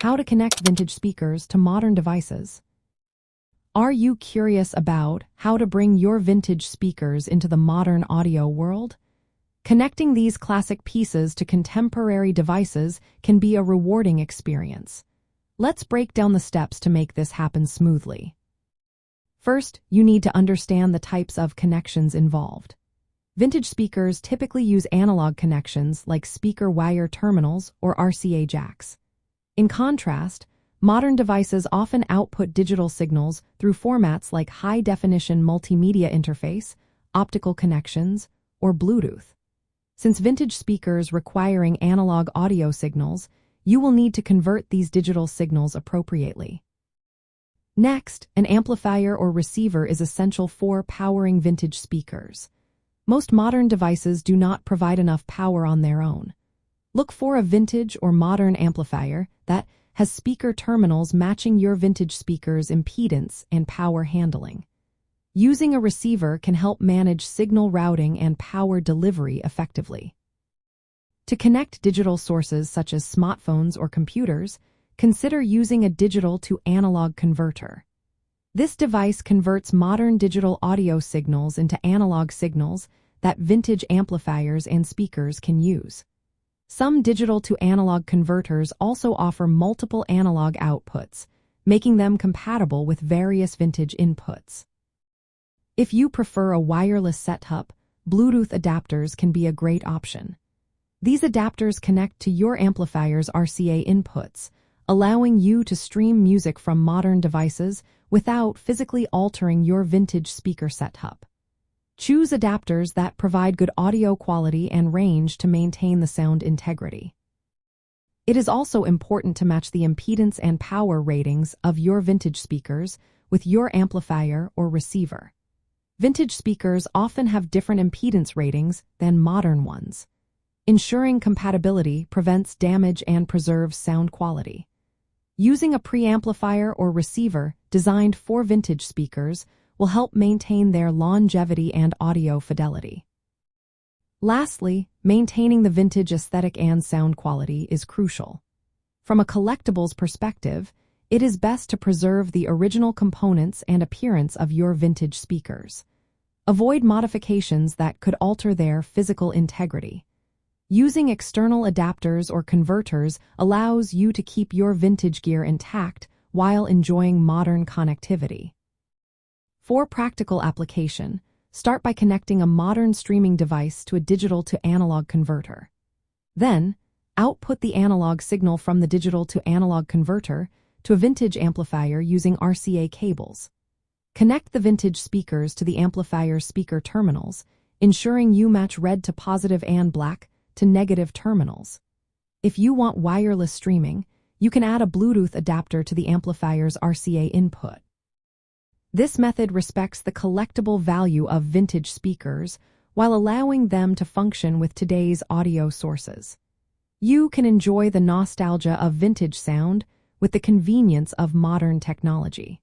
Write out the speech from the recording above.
How to connect vintage speakers to modern devices. Are you curious about how to bring your vintage speakers into the modern audio world? Connecting these classic pieces to contemporary devices can be a rewarding experience. Let's break down the steps to make this happen smoothly. First, you need to understand the types of connections involved. Vintage speakers typically use analog connections like speaker wire terminals or RCA jacks. In contrast, modern devices often output digital signals through formats like high-definition multimedia interface, optical connections, or Bluetooth. Since vintage speakers requiring analog audio signals, you will need to convert these digital signals appropriately. Next, an amplifier or receiver is essential for powering vintage speakers. Most modern devices do not provide enough power on their own. Look for a vintage or modern amplifier that has speaker terminals matching your vintage speaker's impedance and power handling. Using a receiver can help manage signal routing and power delivery effectively. To connect digital sources such as smartphones or computers, consider using a digital to analog converter. This device converts modern digital audio signals into analog signals that vintage amplifiers and speakers can use. Some digital-to-analog converters also offer multiple analog outputs, making them compatible with various vintage inputs. If you prefer a wireless setup, Bluetooth adapters can be a great option. These adapters connect to your amplifier's RCA inputs, allowing you to stream music from modern devices without physically altering your vintage speaker setup. Choose adapters that provide good audio quality and range to maintain the sound integrity. It is also important to match the impedance and power ratings of your vintage speakers with your amplifier or receiver. Vintage speakers often have different impedance ratings than modern ones. Ensuring compatibility prevents damage and preserves sound quality. Using a preamplifier or receiver designed for vintage speakers will help maintain their longevity and audio fidelity. Lastly, maintaining the vintage aesthetic and sound quality is crucial. From a collectibles perspective, it is best to preserve the original components and appearance of your vintage speakers. Avoid modifications that could alter their physical integrity. Using external adapters or converters allows you to keep your vintage gear intact while enjoying modern connectivity. For practical application, start by connecting a modern streaming device to a digital-to-analog converter. Then, output the analog signal from the digital-to-analog converter to a vintage amplifier using RCA cables. Connect the vintage speakers to the amplifier's speaker terminals, ensuring you match red to positive and black to negative terminals. If you want wireless streaming, you can add a Bluetooth adapter to the amplifier's RCA input. This method respects the collectible value of vintage speakers while allowing them to function with today's audio sources. You can enjoy the nostalgia of vintage sound with the convenience of modern technology.